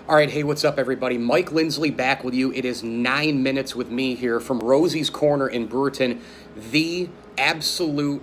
All right, hey, what's up, everybody? Mike Lindsley back with you. It is 9 minutes with me here from Rosie's Corner in Brewerton, the absolute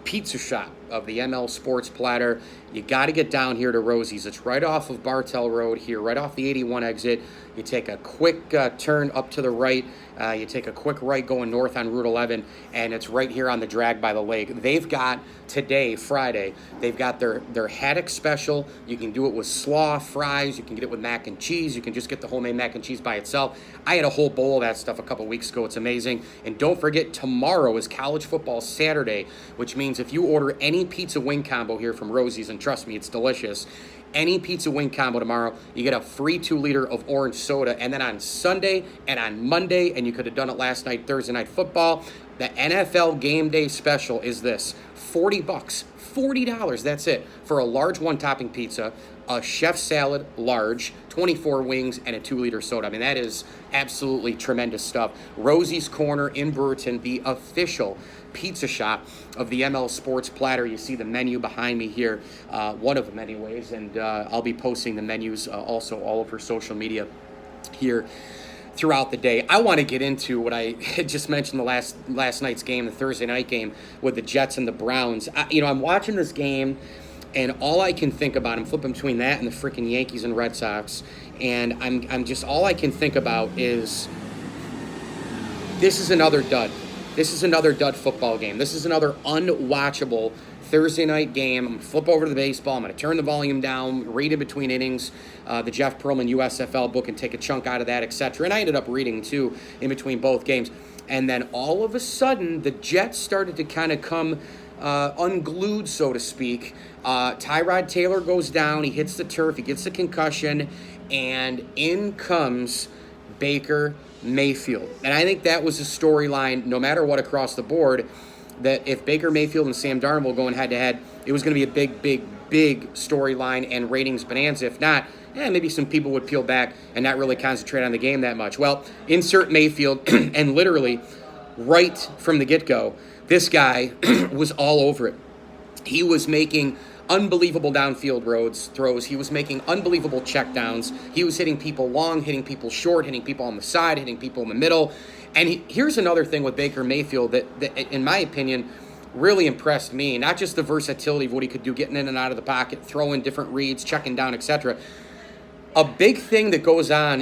pizza shop of the ML Sports Platter. You got to get down here to Rosie's. It's right off of Bartell Road here, right off the 81 exit. You take a quick turn up to the right. You take a quick right going north on Route 11, and it's right here on the drag by the lake. They've got today, Friday, they've got their haddock special. You can do it with slaw, fries. You can get it with mac and cheese. You can just get the homemade mac and cheese by itself. I had a whole bowl of that stuff a couple weeks ago. It's amazing. And don't forget, tomorrow is college football Saturday, which means if you order any pizza wing combo here from Rosie's, and trust me, it's delicious, any pizza wing combo tomorrow, you get a free 2-liter of orange soda. And then on Sunday and on Monday, and you could have done it last night, Thursday Night Football, the NFL Game Day special is this: $40, $40, that's it, for a large one-topping pizza, a chef salad, large, 24 wings, and a 2-liter soda. I mean, that is absolutely tremendous stuff. Rosie's Corner in Brewerton, the official pizza shop of the ML Sports Platter. You see the menu behind me here, one of them anyways, and I'll be posting the menus also all over social media here throughout the day. I want to get into what I had just mentioned, the last night's game, the Thursday night game with the Jets and the Browns. I'm watching this game, and all I can think about, I'm flipping between that and the freaking Yankees and Red Sox, and I'm just, all I can think about is this is another dud. This is another dud football game. This is another unwatchable Thursday night game. I'm going to flip over to the baseball. I'm going to turn the volume down, read in between innings, the Jeff Pearlman USFL book, and take a chunk out of that, etc. And I ended up reading, too, in between both games. And then all of a sudden, the Jets started to kind of come unglued, so to speak. Tyrod Taylor goes down. He hits the turf. He gets the concussion. And in comes Baker Mayfield. And I think that was a storyline, no matter what, across the board, that if Baker Mayfield and Sam Darnold were going head-to-head, it was going to be a big storyline and ratings bonanza. If not, maybe some people would peel back and not really concentrate on the game that much. Well, insert Mayfield, and literally right from the get-go, this guy was all over it. He was making unbelievable downfield throws. He was making unbelievable checkdowns. He was hitting people long, hitting people short, hitting people on the side, hitting people in the middle. And here's another thing with Baker Mayfield that, in my opinion, really impressed me. Not just the versatility of what he could do getting in and out of the pocket, throwing different reads, checking down, etc. A big thing that goes on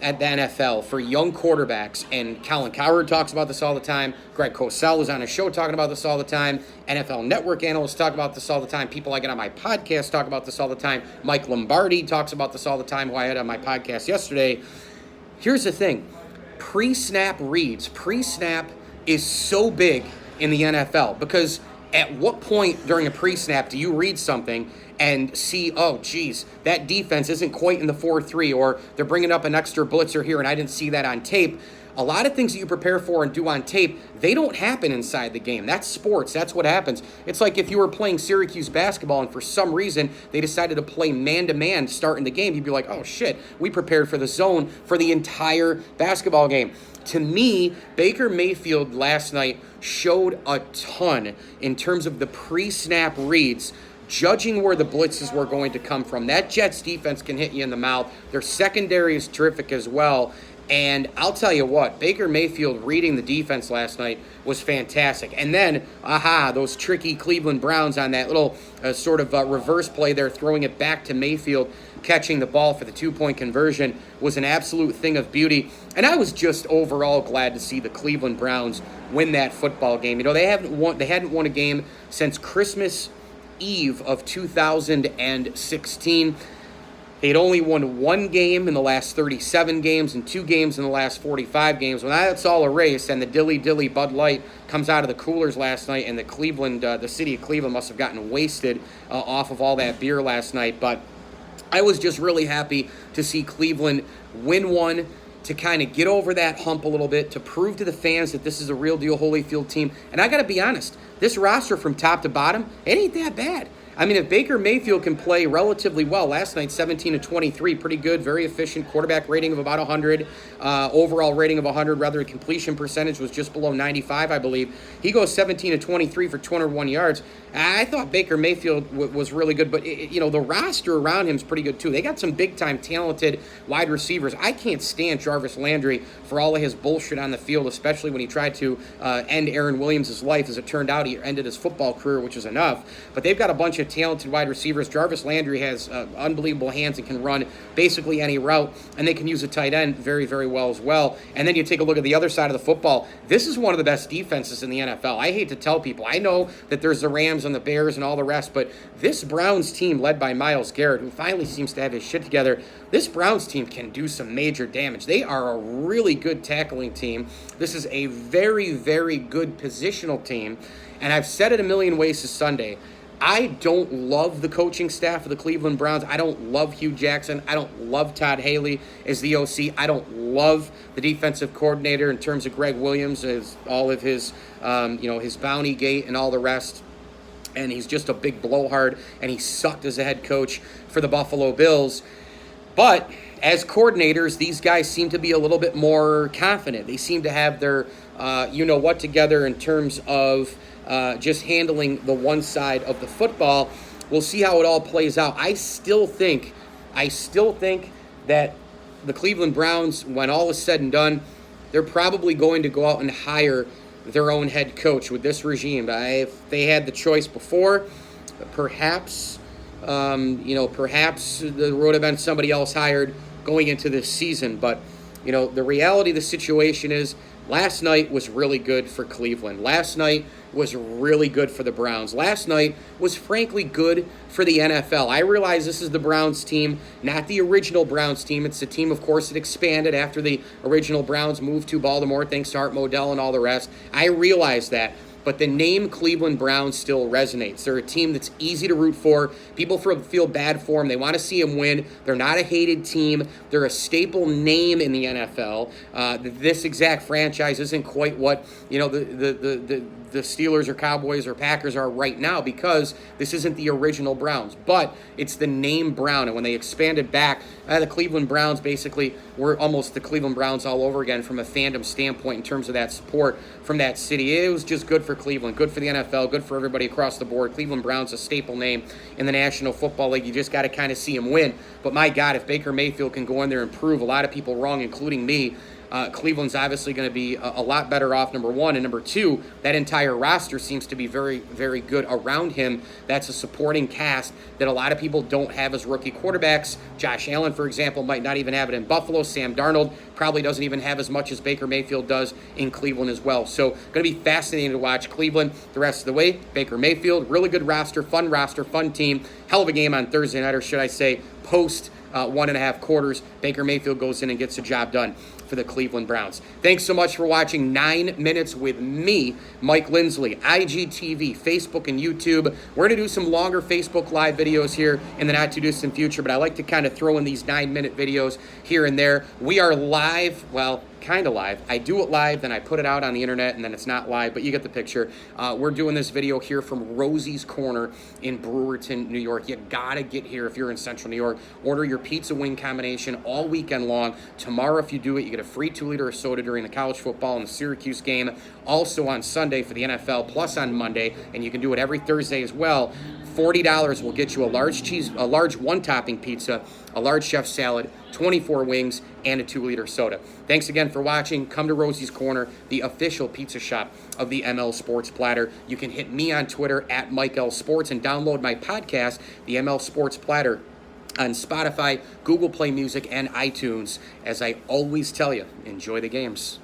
at the NFL for young quarterbacks, and Colin Cowherd talks about this all the time, Greg Cosell is on his show talking about this all the time, NFL Network analysts talk about this all the time, people I get on my podcast talk about this all the time, Mike Lombardi talks about this all the time, who I had on my podcast yesterday. Here's the thing. Pre-snap reads. Pre-snap is so big in the NFL because at what point during a pre-snap do you read something and see, oh, geez, that defense isn't quite in the 4-3, or they're bringing up an extra blitzer here and I didn't see that on tape. A lot of things that you prepare for and do on tape, they don't happen inside the game. That's sports. That's what happens. It's like if you were playing Syracuse basketball and for some reason they decided to play man-to-man starting the game, you'd be like, oh, shit, we prepared for the zone for the entire basketball game. To me, Baker Mayfield last night showed a ton in terms of the pre-snap reads, judging where the blitzes were going to come from. That Jets defense can hit you in the mouth. Their secondary is terrific as well. And I'll tell you what, Baker Mayfield reading the defense last night was fantastic. And then, those tricky Cleveland Browns on that little reverse play there, throwing it back to Mayfield, catching the ball for the 2-point conversion was an absolute thing of beauty. And I was just overall glad to see the Cleveland Browns win that football game. They hadn't won a game since Christmas Eve of 2016. They'd only won one game in the last 37 games and 2 games in the last 45 games. When that's all erased and the dilly Bud Light comes out of the coolers last night, and the city of Cleveland must have gotten wasted off of all that beer last night. But I was just really happy to see Cleveland win one, to kind of get over that hump a little bit, to prove to the fans that this is a real deal Holyfield team. And I got to be honest, this roster from top to bottom, it ain't that bad. I mean, if Baker Mayfield can play relatively well, last night 17-23, pretty good, very efficient, quarterback rating of about 100, overall rating of 100, rather completion percentage was just below 95, I believe. He goes 17-23 for 201 yards. I thought Baker Mayfield was really good, but the roster around him is pretty good too. They got some big-time talented wide receivers. I can't stand Jarvis Landry for all of his bullshit on the field, especially when he tried to end Aaron Williams' life. As it turned out, he ended his football career, which is enough. But they've got a bunch of talented wide receivers. Jarvis Landry has unbelievable hands and can run basically any route, and they can use a tight end very, very well as well. And then you take a look at the other side of the football. This is one of the best defenses in the NFL. I hate to tell people. I know that there's the Rams and the Bears and all the rest, but this Browns team led by Myles Garrett, who finally seems to have his shit together, this Browns team can do some major damage. They are a really good tackling team. This is a very, very good positional team, and I've said it a million ways this Sunday. I don't love the coaching staff of the Cleveland Browns. I don't love Hugh Jackson. I don't love Todd Haley as the OC. I don't love the defensive coordinator in terms of Greg Williams, as all of his, his bounty gate and all the rest. And he's just a big blowhard, and he sucked as a head coach for the Buffalo Bills. But as coordinators, these guys seem to be a little bit more confident. They seem to have their together in terms of just handling the one side of the football. We'll see how it all plays out. I still think that the Cleveland Browns, when all is said and done, they're probably going to go out and hire their own head coach with this regime. If they had the choice before, perhaps there would have been somebody else hired going into this season. But the reality of the situation is, last night was really good for Cleveland. Last night was really good for the Browns. Last night was frankly good for the NFL. I realize this is the Browns team, not the original Browns team. It's the team, of course, that expanded after the original Browns moved to Baltimore, thanks to Art Modell and all the rest. I realize that. But the name Cleveland Browns still resonates. They're a team that's easy to root for. People feel bad for them. They want to see them win. They're not a hated team. They're a staple name in the NFL. This exact franchise isn't quite what the Steelers or Cowboys or Packers are right now, because this isn't the original Browns. But it's the name Brown. And when they expanded back, the Cleveland Browns basically were almost the Cleveland Browns all over again from a fandom standpoint in terms of that support from that city. It was just good for Cleveland, good for the NFL, good for everybody across the board. Cleveland Browns a staple name in the National Football League. You just got to kind of see him win. But my God, if Baker Mayfield can go in there and prove a lot of people wrong, including me, Cleveland's obviously going to be a lot better off, number one. And number two, that entire roster seems to be very, very good around him. That's a supporting cast that a lot of people don't have as rookie quarterbacks. Josh Allen, for example, might not even have it in Buffalo. Sam Darnold probably doesn't even have as much as Baker Mayfield does in Cleveland as well. So going to be fascinating to watch Cleveland the rest of the way. Baker Mayfield, really good roster, fun team. Hell of a game on Thursday night, or should I say post 1.5 quarters. Baker Mayfield goes in and gets the job done for the Cleveland Browns. Thanks so much for watching 9 Minutes with me, Mike Lindsley, IGTV, Facebook, and YouTube. We're going to do some longer Facebook Live videos here in the not-too-distant future, but I like to kind of throw in these 9-minute videos here and there. We are live, well, kind of live. I do it live, then I put it out on the internet, and then it's not live, but you get the picture. We're doing this video here from Rosie's Corner in Brewerton, New York. You gotta get here if you're in Central New York. Order your pizza wing combination all weekend long. Tomorrow, if you do it, you get a free 2-liter of soda during the college football and the Syracuse game. Also on Sunday for the NFL, plus on Monday, and you can do it every Thursday as well. $40 will get you a large one-topping pizza, a large chef salad, 24 wings, and a 2-liter soda. Thanks again for watching. Come to Rosie's Corner, the official pizza shop of the ML Sports Platter. You can hit me on Twitter at Mike L Sports and download my podcast, the ML Sports Platter, on Spotify, Google Play Music, and iTunes. As I always tell you, enjoy the games.